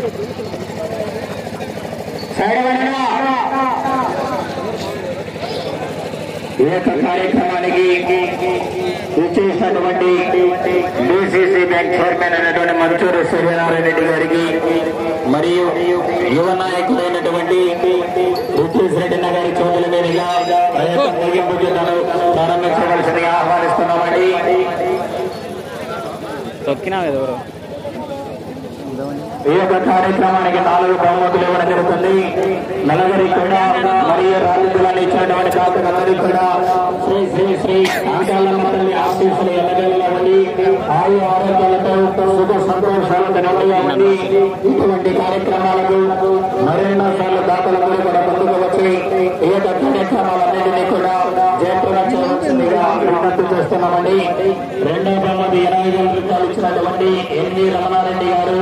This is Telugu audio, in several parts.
ఈ యొక్క కార్యక్రమానికి ఇచ్చేసినటువంటి డిసిసి బ్యాంక్ చైర్మన్ అయినటువంటి మంచూరు సూర్యనారాయణ రెడ్డి గారికి మరియు యువ నాయకులైనటువంటి రుచేష్ రెడ్డి గారి చోటుల మీదుగా ముగింపు జిల్లాను ప్రారంభించవలసిందిగా ఆహ్వానిస్తున్నామండి. ఈ యొక్క కార్యక్రమానికి 4 బహుమతులు ఇవ్వడం జరుగుతుంది. నలుగురి కూడా మరియు రాజులను ఇచ్చినటువంటి కాకులందరికీ కూడా శ్రీ శ్రీ శ్రీ ఆంకాలమ్మ ఆశీస్సులు ఎల్లగలవండి. ఆయు ఆరోగ్యాలతో సుఖ సంతోషాలతో నిండుగావండి. ఇటువంటి కార్యక్రమాలకు మరెన్నోసార్లు దాతలందరూ కూడా ముందుకు వచ్చి ఈ యొక్క కార్యక్రమాలన్నింటినీ కూడా జయప్రదం చేయవలసిందిగా విజ్ఞప్తి చేస్తున్నామండి. 2వ బహుమతి 80,000 రూపాయలు ఇచ్చినటువంటి ఎన్వి రమణారెడ్డి గారు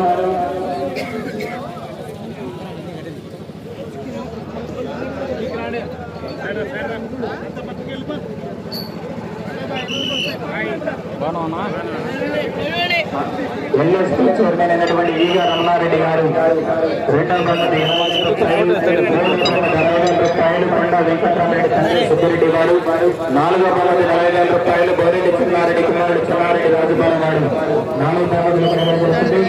ఎల్ఎస్పీ చైర్మన్ అయినటువంటి ఈగా రమణారెడ్డి గారు 2వ బహుమతి 60,000 రూపాయలు కొండ వెంకటరామరెడ్డి తండ్రి సుబ్బిరెడ్డి గారు 4వ బహుమతి 40,000 రూపాయలు బోరెడ్డి చిన్నారెడ్డి కుమారుడు చిన్నారెడ్డి రాజుపాల గారు 4వ బహుమతులు జరుగుతుంది.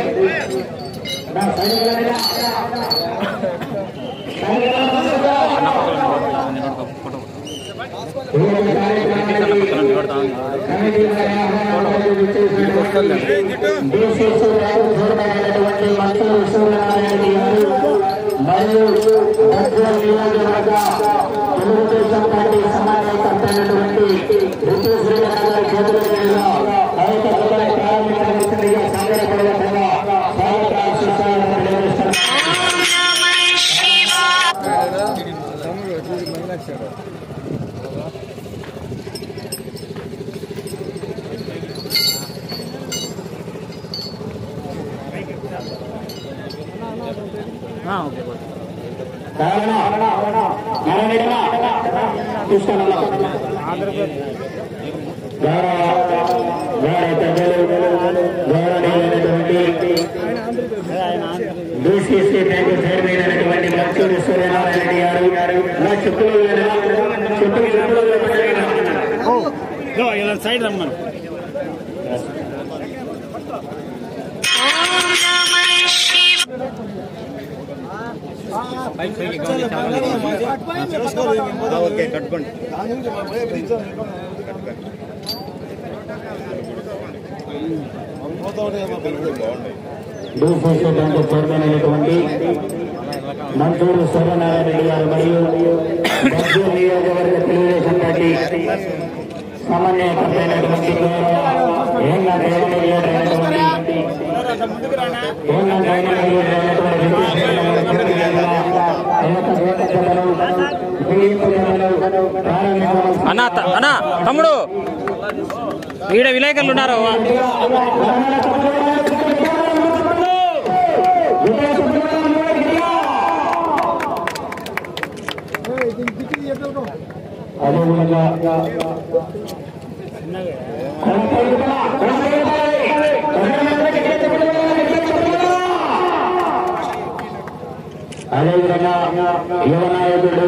మరియు తెలుగుదేశం పార్టీ సమన్వయకర్తైనటువంటి రుచేష్ రెడ్డి గారి చేతుల మీదుగా ప్రారంభించవలసిందిగా సాగరపడకుండా డిసిసి బ్యాంకు చైర్మన్ అయినటువంటి మంచూరు సూర్యనారాయణ రెడ్డి గారు సైడ్ రమ్మను. ఓకే కట్టుకోండి. డిసిసి బ్యాంకు చైర్మన్ అయినటువంటి మంచూరు సూర్యనారాయణ రెడ్డి గారు మరియు నియోజకవర్గ తెలుగుదేశం పార్టీ సమన్వయకర్తైనటువంటి అన్నా తమ్ముడు ఈడ విలేకరులు ఉన్నారు. అదేవిధంగా యువ నాయకుడు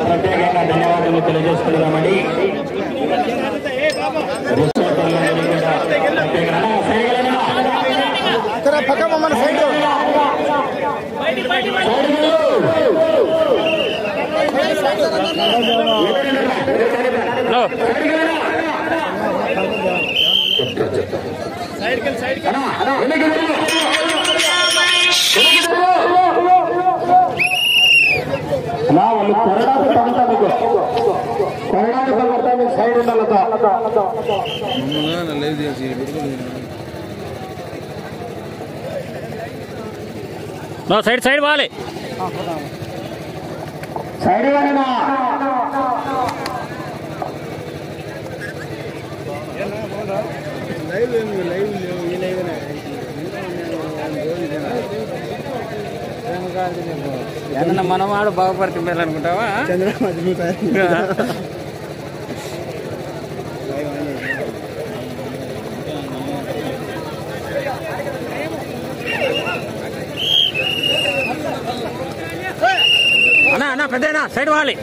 ప్రత్యేకంగా ధన్యవాదాలు తెలియజేస్తున్నామండి. హలో వాళ్ళు కొరడాకు తగ్గుతా మీకు కొరడాకు తగ్గుతా మీకు సైడ్ ఉండాలతో సైడ్ సైడ్ వాలి సైడ్ ఇవ్వనా ఏమన్నా మనవాడు బాగుపడుతుంది అనుకుంటావా అన్నా అన్నా పెద్దనా సైడ్ వాలి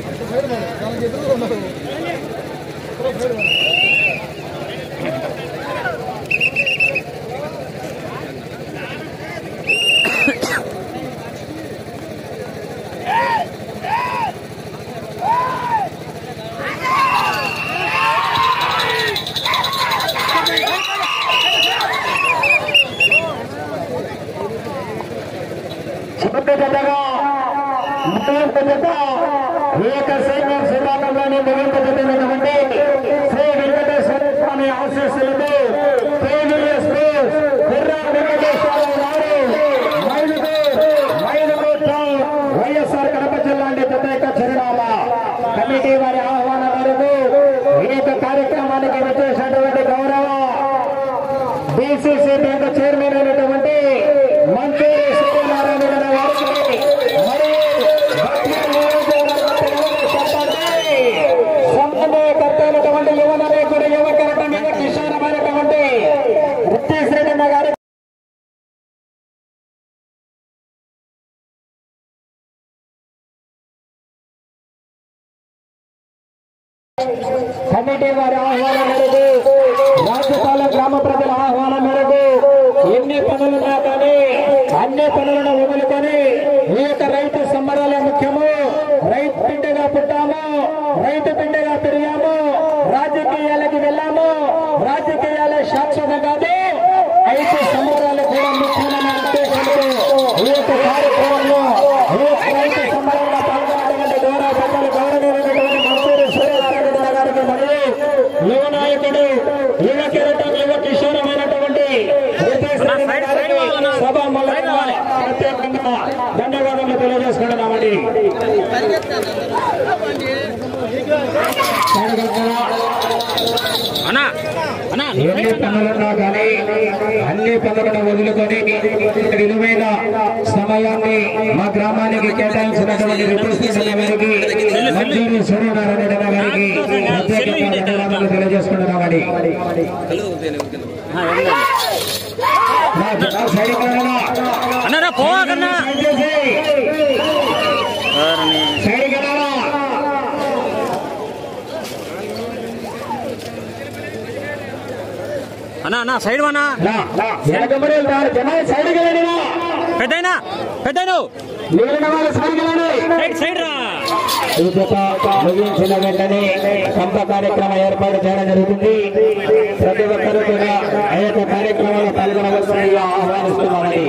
ఏకసైన్యం శివాలయంలోని ముగింపుతున్నటువంటి శ్రీ వెంకటేశ్వర స్వామి ఆశీస్సులతో వైఎస్ఆర్ కడప జిల్లా ప్రత్యేక చరణాల కమిటీ వారి ఆహ్వానం మేరకు ఈ యొక్క కార్యక్రమానికి వచ్చేసినటువంటి గౌరవ బీసీసీ బ్యాంక్ చైర్మన్ అయినటువంటి మంచూరి సూర్యనారాయణ గారికి సమన్వయకర్తైనటువంటి యువ నాయకుడు యువ కెరటం యువ కిషోరమైనటువంటి రితేష్ రెడ్డి గారి కమిటీ వారి ఆహ్వానం మేరకు రాజ్యపాలెం గ్రామ ప్రజల ఆహ్వానం మేరకు ఎన్ని పనులున్నా కానీ అన్ని పనులను వదులుకొని ఈ యొక్క రైతు సంబరాలే ముఖ్యము. రైతు బిడ్డగా పుట్టాము, రైతు బిడ్డగా పెరిగాము, రాజకీయాలకు వెళ్ళాము. రాజకీయాలే శాశ్వతం కాదు, రైతు సంబరాలు కూడా ముఖ్యమైన ఉద్దేశంతో ఈ యొక్క కార్యక్రమంలో రైతు సంబరంలో పాల్గొన్నటువంటి గౌరవ పెద్దలు గౌరవమైనటువంటి మంత్రి సూర్యనారాయణ గారికి మరియు యువ నాయకుడు యువ కిరటం యువ కిషోరమైనటువంటి సభ ప్రత్యేకంగా ధన్యవాదాలు తెలియజేసుకుంటున్నామండి. ఎన్ని పనులున్నా కానీ అన్ని పనులను వదులుకొని విలువైన సమయాన్ని మా గ్రామానికి కేటాయించినటువంటి రిప్రజెంటేటివ్ గారికి మంజూరి సూర్యనారాయణ గారికి ప్రత్యేకంగా ధన్యవాదాలు తెలియజేసుకుంటున్నామండి. అన్నా అన్నా సైడ్ అన్నా పెద్దయినా పెద్దను సైడ్ రా. ముగించిన వెంటనే కంప కార్యక్రమం ఏర్పాటు చేయడం జరుగుతుంది. ప్రతి ఒక్కరూ కూడా ఆ యొక్క కార్యక్రమంలో పాల్గొనవలసిందిగా ఆహ్వానిస్తున్నామని.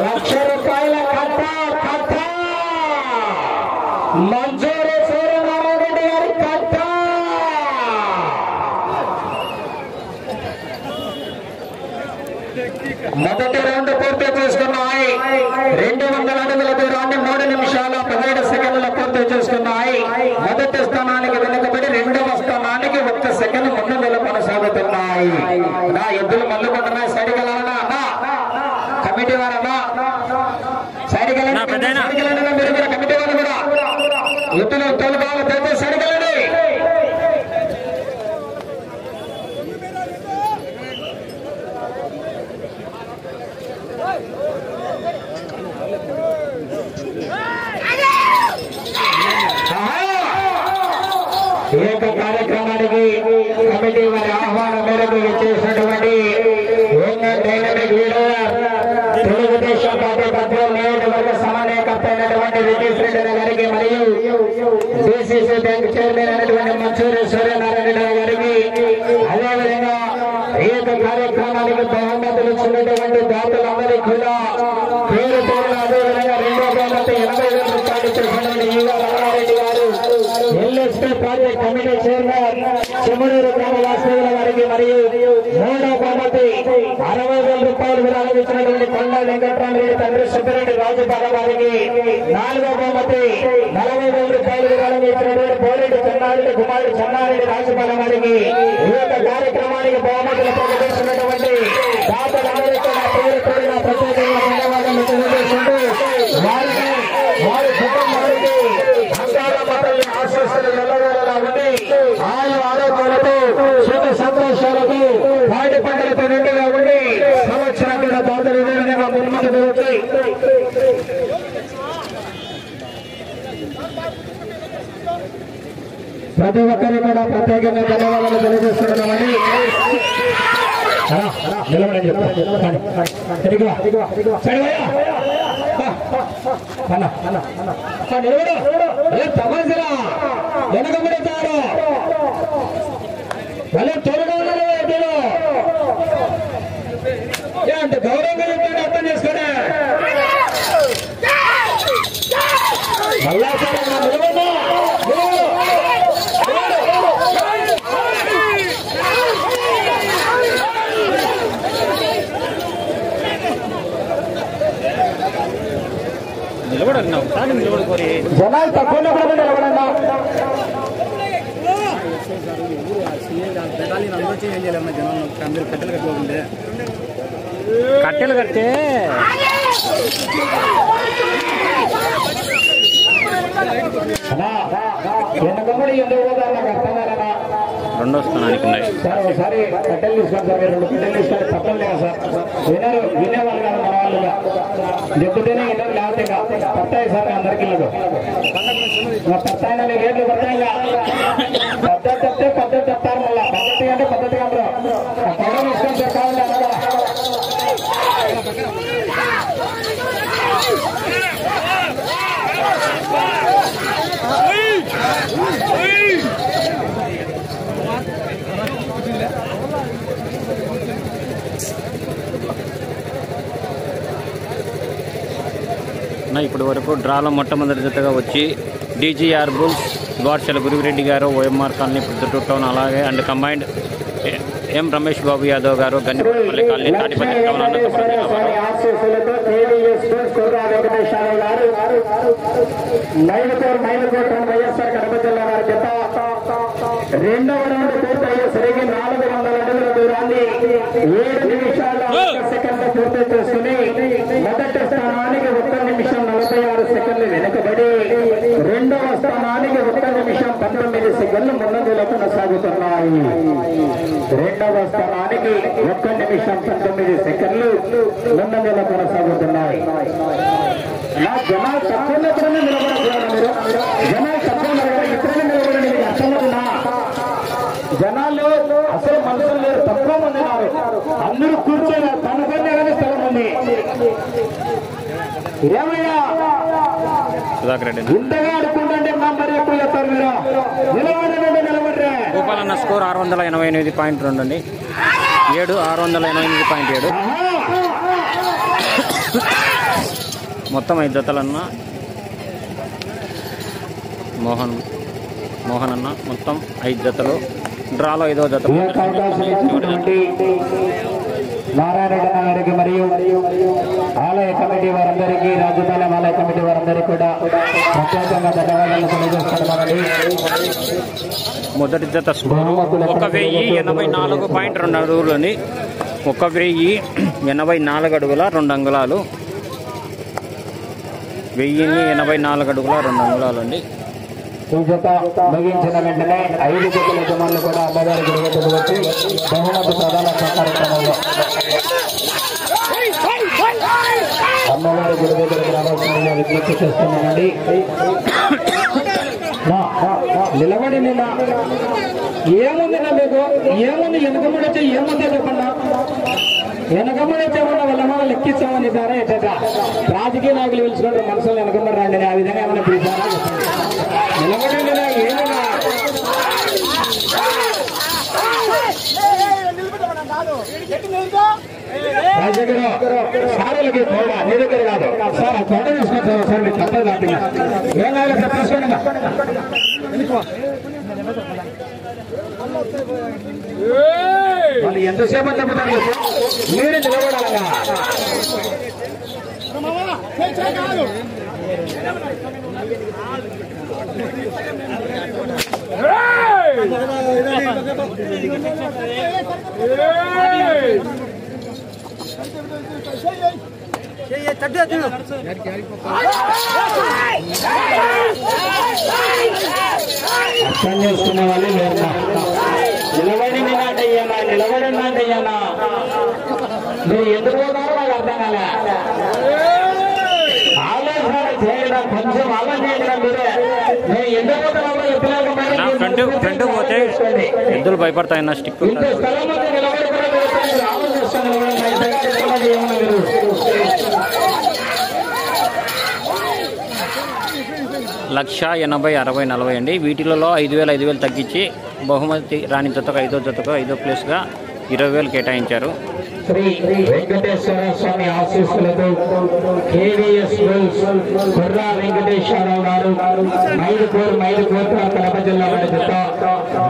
లక్ష రూపాయల కథ మంజూరి సూర్యనారాయణ రెడ్డి గారి కథ. మొదటి రౌండ్ పూర్తి చేసుకున్నాయి. 200 అడుగుల దూరాన్ని 3 నిమిషాల 17 సెకండ్ల పూర్తి చేసుకున్నాయి. మొదటి స్థానానికి వెనుకబడి రెండవ స్థానానికి 1 సెకండ్ ముందులో కొనసాగుతున్నాయి. నా ఎద్దులు మల్లుకుంటున్నాయి. సైడ్కి వెళ్ళాలన్నా అన్నా కమిటీ వారన్నా సైడ్కి వెళ్ళండి. మీరు కూడా కమిటీ వారు కూడా ఎద్దులు తోలుకోవాలి. పెద్ద సైడ్కి వెళ్ళండి. ఈ యొక్క కార్యక్రమానికి కమిటీ వారి ఆహ్వానం మేరకు ఇచ్చేసినటువంటి డైనమిక్ లీడర్ తెలుగుదేశం పార్టీ పద్మూడు నియోజకవర్గ సమన్వయకర్త అయినటువంటి రితీష్ రెడ్డి గారికి మరియు డిసిసి బ్యాంక్ చైర్మన్ అయినటువంటి మంచూరి సూర్యనారాయణ గారికి అదేవిధంగా ఈ యొక్క కార్యక్రమానికి బహుమతులు ఇచ్చినటువంటి దాతలందరికీ కూడా పేరు పేరున అదేవిధంగా రెండో బహుమతి 80,000 రూపాయలు ఇచ్చినటువంటి యువ రంగారెడ్డి గారు ఎల్ఎస్పీ పార్టీ కమిటీ చైర్మన్ చెమడూరు గ్రామ వాస్తవుల గారికి మరియు మూడో బహుమతి 60,000 రూపాయలు విరాళం ఇచ్చినటువంటి కొండ వెంకటరామరెడ్డి తండ్రి సుబ్బిరెడ్డి రాజుపాల గారికి నాలుగో బహుమతి 40,000 రూపాయలు విరాళం ఇచ్చినటువంటి పోరెడ్డి చెన్నారెడ్డి కుమారుడు చెన్నారెడ్డి రాజుపాల గారికి ఈ యొక్క కార్యక్రమానికి బహుమతులు ప్రకటిస్తున్నటువంటి దాతలందరికీ నా పేరు పేరున ప్రత్యేకంగా ధన్యవాదాలు తెలియజేస్తుంటూ వారి కుటుంబానికి ఆశీస్సులు ఎల్లవేళలా ఉండి ఆయు ఆరోగ్యాలతో సుఖ సంతోషాలతో పాడి పంటలతో నిండుగా ఉండి సంవత్సరం కూడా దాతలు విధంగా ముందుకు వచ్చి ప్రతి ఒక్కరికి కూడా ప్రత్యేకంగా ధన్యవాదాలు తెలియజేస్తున్నామండి. నిలబడండి తమసరా వెనకబడతారు మళ్ళీ త్వరగా అంటే గౌరవంగా చెప్తాను అర్థం చేసుకోండి. మళ్ళా నిలబడన్నా ఒకసారి నిలబడుకోరి జనాలు తక్కువ నిలబడన్నా కట్టెలు కడితే రెండో స్థానానికి ఉన్నాయి సార్. ఒకసారి కట్టెలు తీసుకోండి సార్. 2 కట్టెలు తీసుకొని తప్పదు లేదా సార్. వినేవాళ్ళు కాదు మన వాళ్ళుగా చెప్తేనే ఇద్దరు లేకపోతే పట్టాయి సార్. అందరికీ పట్టాయినా మీకు రేట్లు పడతాయి. పద్ధతి చెప్తే పద్ధతి చెప్తారు. మళ్ళీ పద్ధతి అంటే పద్ధతి కాదు. పగ తీసుకొని సార్ కావాలి అన్నదా. ఇప్పటి వరకు డ్రాలో మొట్టమొదటి జతగా వచ్చి డీజీఆర్ బుల్స్ ద్వార్చల గురువిరెడ్డి గారు, ఓఎంఆర్ కాలనీ, పుత్తూరు టౌన్, అలాగే అండ్ కంబైండ్ ఎం రమేష్ బాబు యాదవ్ గారు, గన్నిపల్లి కాలనీ, తాటిపల్లి టౌన్, అనంతపురం రెండవ రౌండ్ పూర్తయ్యేసరికి 400 అడుగుల దూరాన్ని 7 నిమిషాల 1 సెకండ్ పూర్తి చేసుకుని మొదటి స్థానానికి 1 నిమిషం 46 సెకండ్లు వెనుకబడి రెండవ స్థానానికి 1 నిమిషం 19 సెకండ్లు ముందంజలో కొనసాగుతున్నాయి. రెండవ స్థానానికి 1 నిమిషం 19 సెకండ్లు ముందంజలో కొనసాగుతున్నాయి. జనాలు తక్కువ ఉన్నప్పుడనే నిలబడకూడదు. మీరు జనాలు తక్కువ ఇప్పుడైనా నిలబడండి. మీకు అర్థమవుతుందా? జనాలు అసలు మనుషులు లేరు, తక్కువ మంది ఉన్నారు. అందరూ కూర్చొని తనకొనే కానీ స్థలం ఉంది. ఏమయ్యా ఇంతగా ఆడుకుంటుంటే నంబర్ ఎక్కువ చెప్తారు. మీరు నిలబడండి. నిలబడరే. గోపాలన్న స్కోర్ 688.2 అండి. 688.7. మొత్తం 5 జతలన్న మోహన్ అన్న మొత్తం 5 జతలు. డ్రాలో 5వ జత నారాయణ గారికి మరియు ఆలయ కమిటీ వారందరికీ, రాజధాని ఆలయ కమిటీ వారందరికీ కూడా ప్రత్యేకంగా ధన్యవాదాలు తెలియజేస్తున్నామండి. మొదటి జత స్కోరు 1084.2 అడుగులు అండి. 1084 అడుగుల 2 అంగుళాలు. 1084 అడుగుల 2 అంగుళాలు అండి. ఈ జత ముగించిన వెంటనే 5 జతల యజమానులు కూడా అమ్మవారి గుడికి వచ్చి బహుమతి ప్రధాన కార్యక్రమంలో అమ్మవారి గుడి దగ్గరికి రావాల్సిందిగా విజ్ఞప్తి చేస్తున్నామండి. నిలబడి నిన్న ఏముంది నా మీకు ఏముంది వెనకబడి వచ్చి ఏముందో చెప్పన్నా వెనకబడి వచ్చామన్నా వాళ్ళ లెక్కించామని సారా ఎట్ట రాజకీయ నాయకులు పిలుచుకుంటారు మనసులో వెనకబడి రండి ఆ విధంగా ఏమైనా పిలిచారా నిలబడి నిన్న ఏమన్నా సార్లకి కూడా నీ దగ్గర కాదు సార్ ఆ కొండ తీసుకుంటారు సార్ మీరు తప్పదు దాటి ఏం కావాలి సార్ తీసుకోండి వాళ్ళు ఎంతసేపు చెప్తారు మీరు నిలబడాలగా అర్థం చేసుకునే వాళ్ళు లేరు నిలబడి నిన్నట్టయ్యానా నిలబడినట్టయ్యానా మీరు ఎందుకు పోతారో నాకు అర్థం కాలే ఆలోచన చేయడం కొంచెం ఆలోచన మీరే నేను ఎందుకు పోతానో ఫ్రంట్ పోతే ఎద్దులు భయపడతాయన్న స్టిక్ ఇంత స్థలం నిలబడి ఆలోచిస్తాను 1,80,60,40 అండి. వీటిలలో 5,000 తగ్గించి బహుమతి రాణి జతకు 5వ జతకు 5వ ప్లేస్గా 20,000 కేటాయించారు. శ్రీ వెంకటేశ్వర స్వామి ఆశీస్సులతో కేవీఎస్ కుర్రా వెంకటేశ్వరరావు గారు మైదుకూరు కడప జిల్లా జత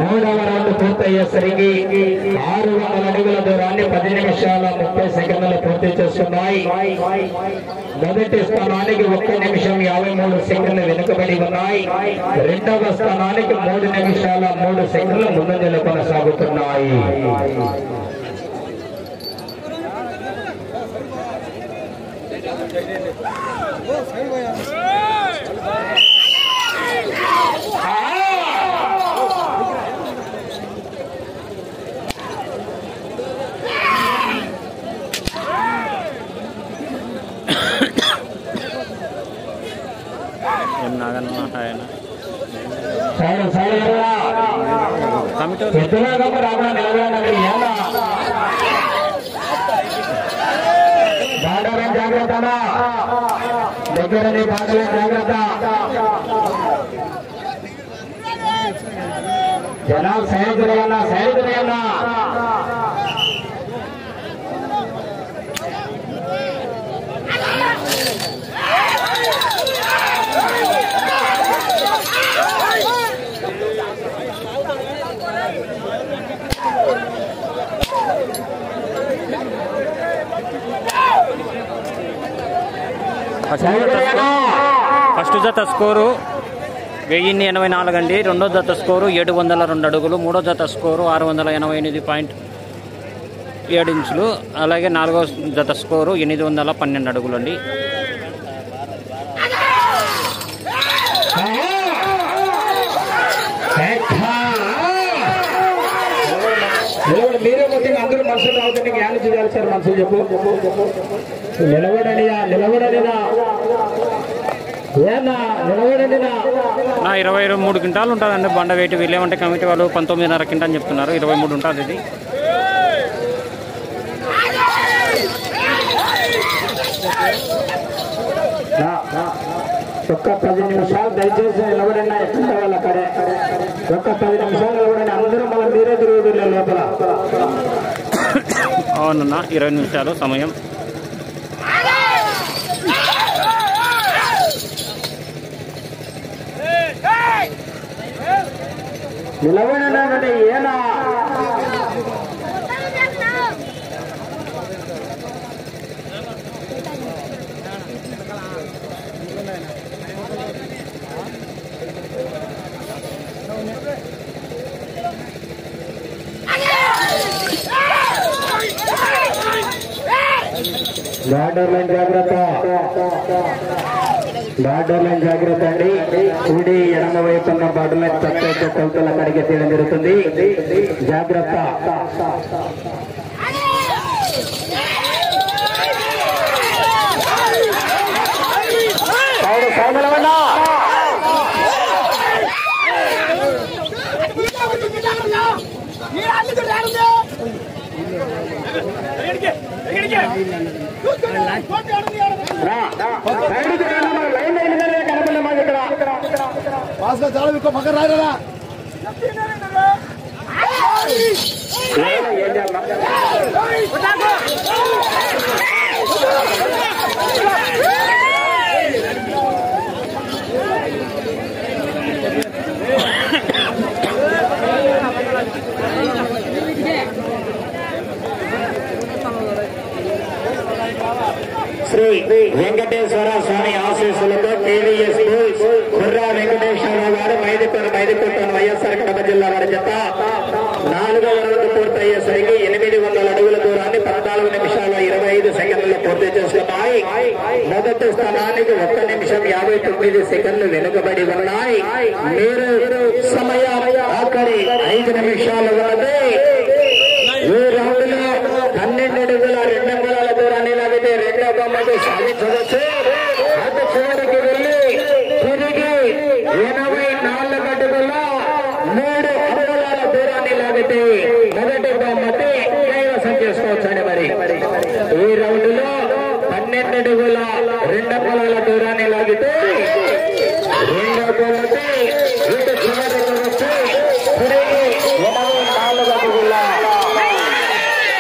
3వ రౌండ్ పూర్తయ్యేసరికి 600 అడుగుల దూరాన్ని 10 నిమిషాల 30 సెకండ్లు పూర్తి చేస్తున్నాయి. మొదటి స్థానానికి 1 నిమిషం 53 సెకండ్లు వెనుకబడి ఉన్నాయి. 2వ స్థానానికి 3 నిమిషాల 3 సెకండ్లు ముందంజలో కొనసాగుతున్నాయి. జాగ్రత్త దగ్గరని బాగా జాగ్రత్త జనాలు సైనికులన్నా ఫస్ట్ జత స్కోరు 1084 అండి. 2వ జత స్కోరు 702 అడుగులు. 3వ జత స్కోరు 688.7 ఇంచులు. అలాగే 4వ జత స్కోరు 812 అడుగులు అండి. మీరే ముఖ్యంగా అందరూ మనుషులు అవుతుంది జ్ఞానం చేయాలి సార్. మనుషులు చెప్పు నిలబడనియా 23 క్వింటాలు ఉంటుందండి బండ వెయిట్. వీళ్ళేమంటే కమిటీ వాళ్ళు 19.5 క్వింటాలు చెప్తున్నారు. 23 ఉంటుంది ఇది. ఒక్క 10 నిమిషాలు దయచేసి నిలబడిన ఎక్కడ వాళ్ళ కడే ఒక్క 10 నిమిషాలు నిలబడిన అందరూ మనం మీరే తిరుగుతున్న లోపల. అవునన్నా 20 నిమిషాలు సమయం. నిలబడినాకంటే ఏనా బార్డర్ లైన్ జాగ్రత్త అండి. కుడి ఎడమ వైపు ఉన్న బార్డర్ లైన్ ప్రత్యేక కొలతల కడిగి తీయడం జరుగుతుంది. జాగ్రత్త. చాలా ఎక్కువ పక్కన రాయరా శ్రీ వెంకటేశ్వర స్వామి ఆశీస్సులతో టీవీఎస్ కుర్రా వెంకటేశ్వరరావు గారు మైదుకొట్టను వైఎస్ఆర్ కడప జిల్లా వారి జత 4వ రౌండ్ పూర్తయ్యేసరికి 800 అడుగుల దూరాన్ని 14 నిమిషాల 25 సెకండ్లలో పూర్తి చేసుకున్నాయి. మొదటి స్థానానికి 1 నిమిషం 59 సెకండ్లు వెనుకబడి ఉన్నాయి. మీరు సమయం ఆఖరి 5 నిమిషాలు ఉన్నది. ఈ రౌండ్ లో 12 అడుగుల 2 అంగుళాల దూరాన్ని లాగితే 2వ బొమ్మకు సాధించవచ్చు. అటు చివరికి వెళ్లి తిరిగి 84 అడుగుల 3 అంగుళాల దూరాన్ని లాగితే మొదటి బొమ్మకి కైవసం చేసుకోవచ్చండి. మరి ఈ రౌండ్ లో 12 అడుగుల 2 అంగుళాల దూరాన్ని లాగితే 2వ బొమ్మకి ఇటు చివరికి వచ్చి తిరిగి 84 అడుగుల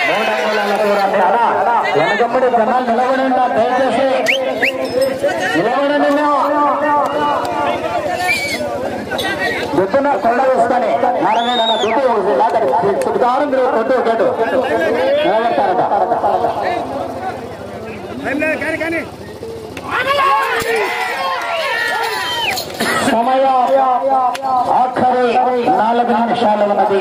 3 అంగుళాల దూరాన్ని అలా వెనకబడి జనాలు నిలబడి ఉంటారు. దయచేసి నిలబడండి. దుద్దున కొండ వేసుకొని నారాయణ దుడ్డు చుట్టుకారం కొట్టు కొట్టు నిలబెడతారట. సమయం ఆఖరి 4 నిమిషాలు ఉన్నది.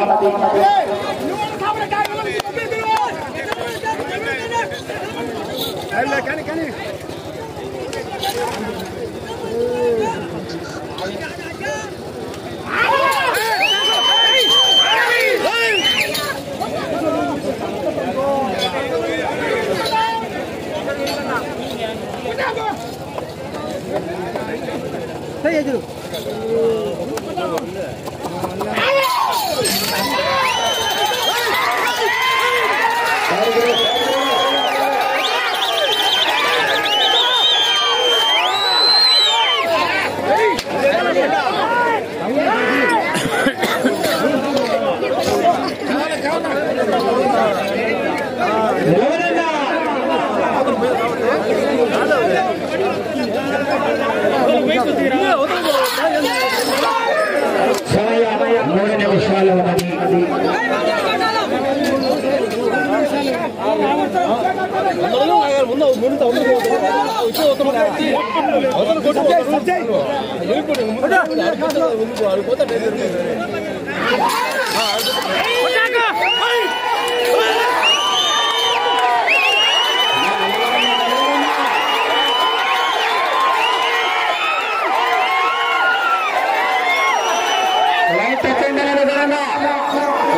సమయం 3 నిమిషాలు ఉన్నది.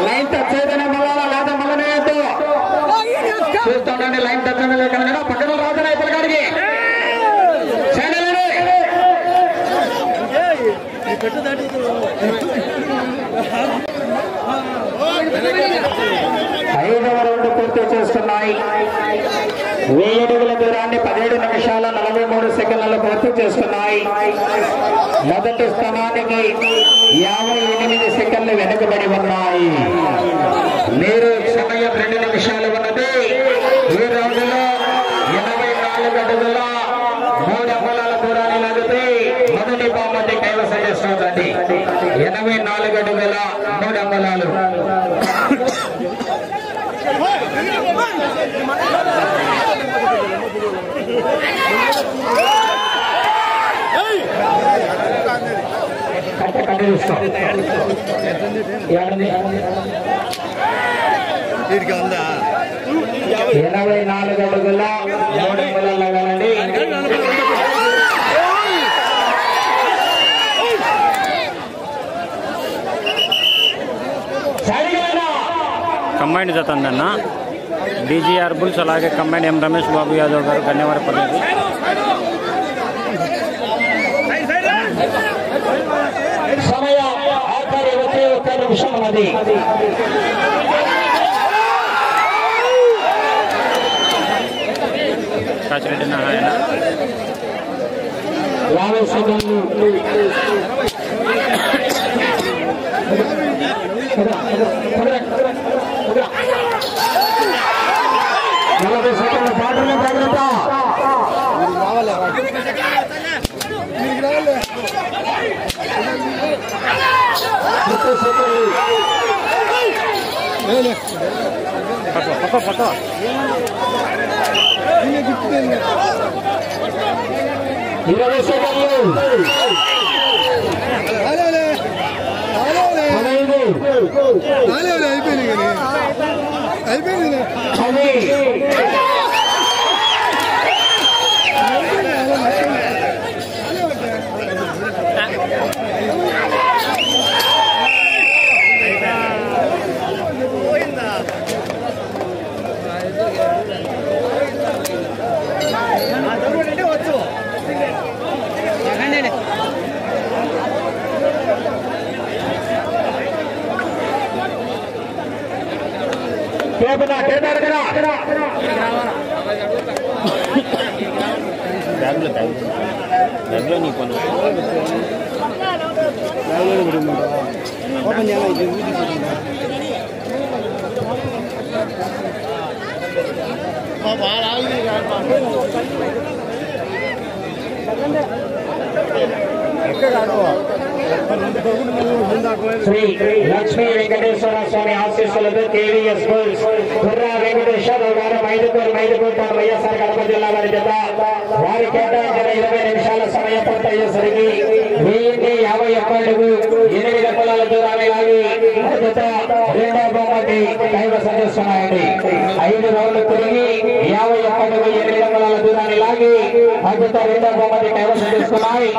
లైన్ టచ్ అయితేనే మళ్ళా లేదా మళ్ళీ చూస్తుండండి. లైన్ టచ్ అనేది ఎక్కడ పక్కన రాదు ఇతర గారికి ఐదవ రౌండ్ పూర్తి చేస్తున్నాయి. 1000 అడుగుల దూరాన్ని 17 నిమిషాల 43 సెకండ్లలో పూర్తి చేస్తున్నాయి. మొదటి స్థానానికి 58 సెకండ్లు వెనుకబడి ఉన్నాయి. మీరు సమయం 2 నిమిషాలు ఉన్నది. ఈ రౌండ్ లో 84 అడుగుల 3 అంగుళాల దూరాన్ని లాగితే మొదటి బహుమతి కైవసం చేస్తుందండి. 84 అడుగుల 3 అంగుళాలు. వీడికి ఉందా 84 అడుగుల 3 అంగుళాలు లాగాలండి. కంబైండ్ జత ఉందన్న. డీజీఆర్ బుల్స్ అలాగే కంబైండ్ ఎం రమేష్ బాబు యాదవ్ గారు గన్యవరపల్లి. సమయం ఆఖరి ఒకే ఒక్క నిమిషం ఉన్నది. కాచిరెడ్డి నారాయణ 50 సెకండ్లు. 40 సెకండ్ల పాటలు జాగ్రత్త. రావాలి మీకు రావాలి 30 సెకండ్లు. పక్క 20 సెకండ్లు. 15 అయిపోయింది కానీ అయిపోయింది 10 బ్యాగ్లో నీ పను ఓపెన్ చేయాలి శ్రీ లక్ష్మీ వెంకటేశ్వర స్వామి ఆశీస్సులతో కేవీఎస్ బుల్స్ కుర్రా వెంకటేశ్వరరావు గారు మైదుకూరు వైఎస్ఆర్ కడప జిల్లా వారి జత వారి కేటాయించిన 20 నిమిషాల సమయం పూర్తయ్యేసరికి 1051 8 కులాల దూరాన్ని లాగి జత రెండో బహుమతి కైవసం చేస్తున్నాయండి. 5 రౌండ్లు తిరిగి 51 8 కులాల దూరాన్ని లాగి ఆ జత రెండో బహుమతి కైవసం చేస్తున్నాయి.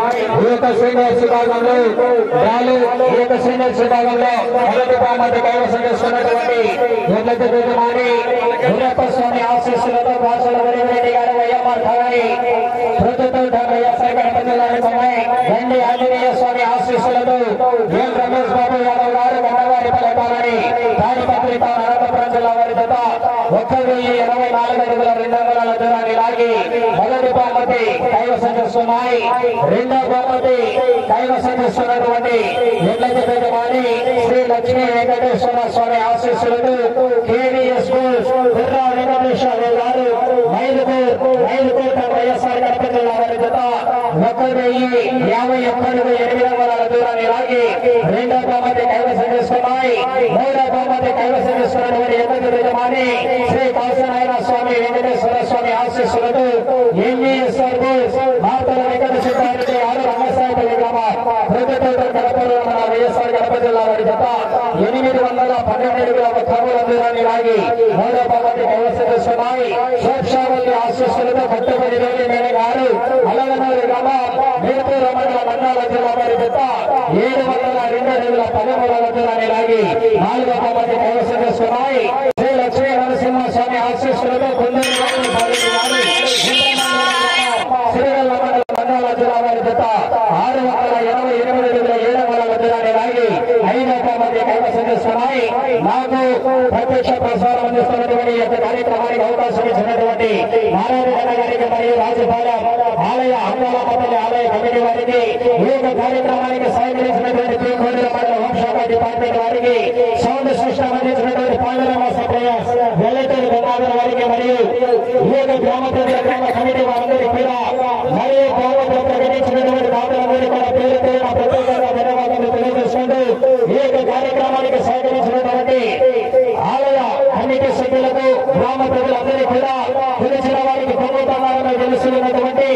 సీనియర్స్ విభాగంలో సీనియర్స్ విభాగంలో మొదటి బహుమతి కైవసం చేస్తున్నటువంటి ఎడ్లతో యజమాని గురప్ప స్వామి ఆశీస్సులతో భాషల వరిరెడ్డి గారు వైఎంఆర్ ఖాళీ ప్రభుత్వ వైఎస్ఆర్ కడప జిల్లాకు అమ్మాయి రండి ఆంజనేయ స్వామి ఆశీస్సులతో ఎం రమేష్ బాబు యాదవ్ గారు గన్నవారి పలకాలని తాడిపత్రి అనంతపురం జిల్లా వారి జత 1024 అడుగుల 200 దూరాన్ని లాగి మొదటి బహుమతి కైవసం చేస్తున్నాయి. రెండో బహుమతి కైవసం చేస్తున్నటువంటి ఎడ్లజ యజమాని శ్రీ లక్ష్మీ వెంకటేశ్వర స్వామి ఆశీస్సులతో కేవీఎస్ గుర్రా వెంకటేశ్వర గారు మైదుకూరు వైఎస్ఆర్ కడప జిల్లా వారి జత 1051 800 దూరాన్ని లాగి రెండో బహుమతి కైవసం చేస్తున్నాయి. మూడో బహుమతి కైవసం చేస్తున్నటువంటి ఎడ్లజ యజమాని శ్రీ కాశీనారాయణ స్వామి వెంకటేశ్వర స్వామి ఆశీస్సులతో ఎంఈఎస్ఆర్ భారతల వెంకటేశ్వర ఆరు రంగసాయిపల్లి గ్రామ ప్రభుత్వ కడపలో మన వైఎస్ఆర్ కడప జిల్లా వారి జత 812 అడుగుల 1 దూరాన్ని లాగి మూడో బహుమతి కైవసం చేస్తున్నాయి. శేషావతి ఆశీస్సులతో కొత్తపల్లి రేణి మేడ గారు అలగనూరు గ్రామ మేటూరు మండల మండల జిల్లా వారి జత 702 అడుగుల 13 దూరాన్ని లాగి నాలుగో బహుమతి కైవసం చేస్తున్నాయి. శ్రీ లక్ష్మీ నరసింహ స్వామి ఆశీస్సులతో కొందరు శ్రీగల్ల మండల జిల్లా వారి జత 688 అడుగుల 700 దూరాన్ని లాగి ఐదో బహుమతి కైవసం చేస్తున్నాయి. నాకు ప్రత్యక్ష ప్రసారం అందిస్తున్నటువంటి యొక్క కార్యక్రమానికి అవకాశం ఇచ్చినటువంటి నారాయణ గారికి మరియు రాజపాలెం ఆలయ అంగాలపల్లి ఆలయ కమిటీ వారికి ఈ యొక్క కార్యక్రమానికి సహకరించినటువంటి పీకోడల మండల హోంశాఖ డిపార్ట్మెంట్ వారికి సౌండ్ సిస్టమ్ అందించినటువంటి పాండరమ సప్రయాస్ వెల్లటూరు గంగాధర్ వారికి మరియు ఈ యొక్క గ్రామ ప్రజల గ్రామ కమిటీ వారందరికీ కూడా మరియు గౌరవ ప్రకటించినటువంటి దాతలందరికీ కూడా పేరు పేరున ప్రత్యేకంగా ధన్యవాదాలు తెలియజేసుకుంటూ ఈ యొక్క కార్యక్రమానికి సహకరించినటువంటి ఆలయ కమిటీ సభ్యులకు గ్రామ ప్రజలందరికీ కూడా తెలిసిన వారికి ప్రభుత్వాలను తెలుసుకున్నటువంటి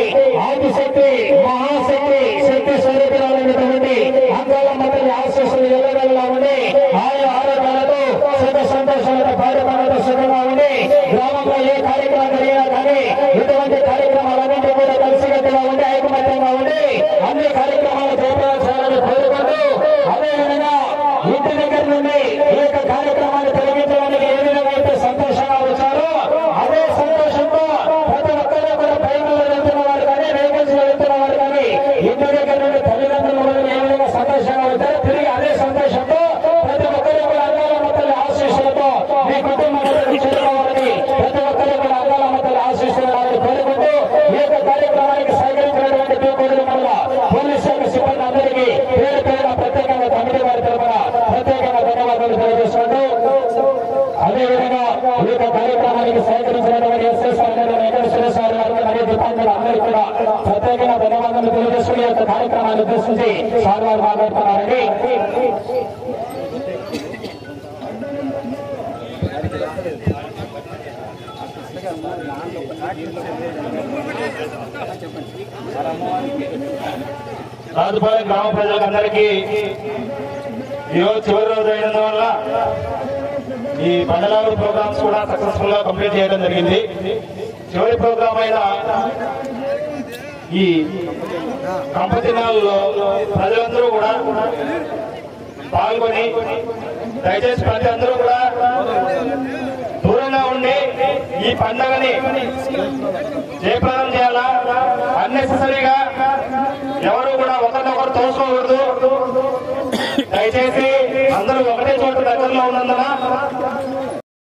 ఆదిశక్తి మహాశక్తి శక్తి స్వరూపురాలైనటువంటి అంగాల మంత్రి ఆశీస్సులు ఎల్లవేళలా ఉండి ఆయా ఆరోగ్యాలతో సుఖ సంతోషాలతో కార్యక్రమాలతో సుఖంగా ఉండి గ్రామంలో ఏ కార్యక్రమం జరిగినా కానీ ఇటువంటి కార్యక్రమాలన్నింటి కూడా కలిసికట్టుగా ఉండి ఐకమత్యంగా ఉండి అన్ని కార్యక్రమాలు చేయాలని కోరుకుంటూ అదేవిధంగా ఇంటి దగ్గర నుండి ఈ యొక్క కార్యక్రమాన్ని తొలగించడానికి ఏ విధంగా అయితే సంతోషంగా వచ్చారో అదే సంతోషంతో ప్రతి ఒక్కరూ కూడా బైకుల్లో వెళ్తున్న వారు కానీ వెహికల్స్ లో వెళ్తున్న వారు కానీ ఇంటి దగ్గర నుండి తల్లిదండ్రుల ఏ విధంగా సంతోషంగా వచ్చారో తిరిగి అదే సంతోషంతో ప్రతి తెలియజేసుకుంటూ అదేవిధంగా ఈ యొక్క కార్యక్రమానికి సహకరించినటువంటి ఎస్ఎస్ఆర్ గారు వెంకటేశ్వర సార్ గారికి మరియు డిపార్ట్మెంట్ అందరికీ కూడా ప్రత్యేకంగా ధన్యవాదాలు తెలియజేసుకుని యొక్క కార్యక్రమాన్ని ఉద్దేశించి సార్ వారు మాట్లాడుతున్నారండి. రాజుపాలెం గ్రామ ప్రజలందరికీ ఈరోజు చివరి రోజు అయినందువల్ల ఈ మండలాలు ప్రోగ్రామ్స్ కూడా సక్సెస్ఫుల్ గా కంప్లీట్ చేయడం జరిగింది. చివరి ప్రోగ్రామ్ అయిన ఈ కంపతినాల్లో ప్రజలందరూ కూడా పాల్గొని దయచేసి ప్రతి అందరూ కూడా దూరంగా ఉండి ఈ పండుగని జయప్రదం చేయాలా. అన్నెసెసరీగా ఎవరు కూడా ఒకరినొకరు తోసుకోకూడదు. దయచేసి అందరూ ఒకటే చోటు దగ్గరలో ఉన్నందున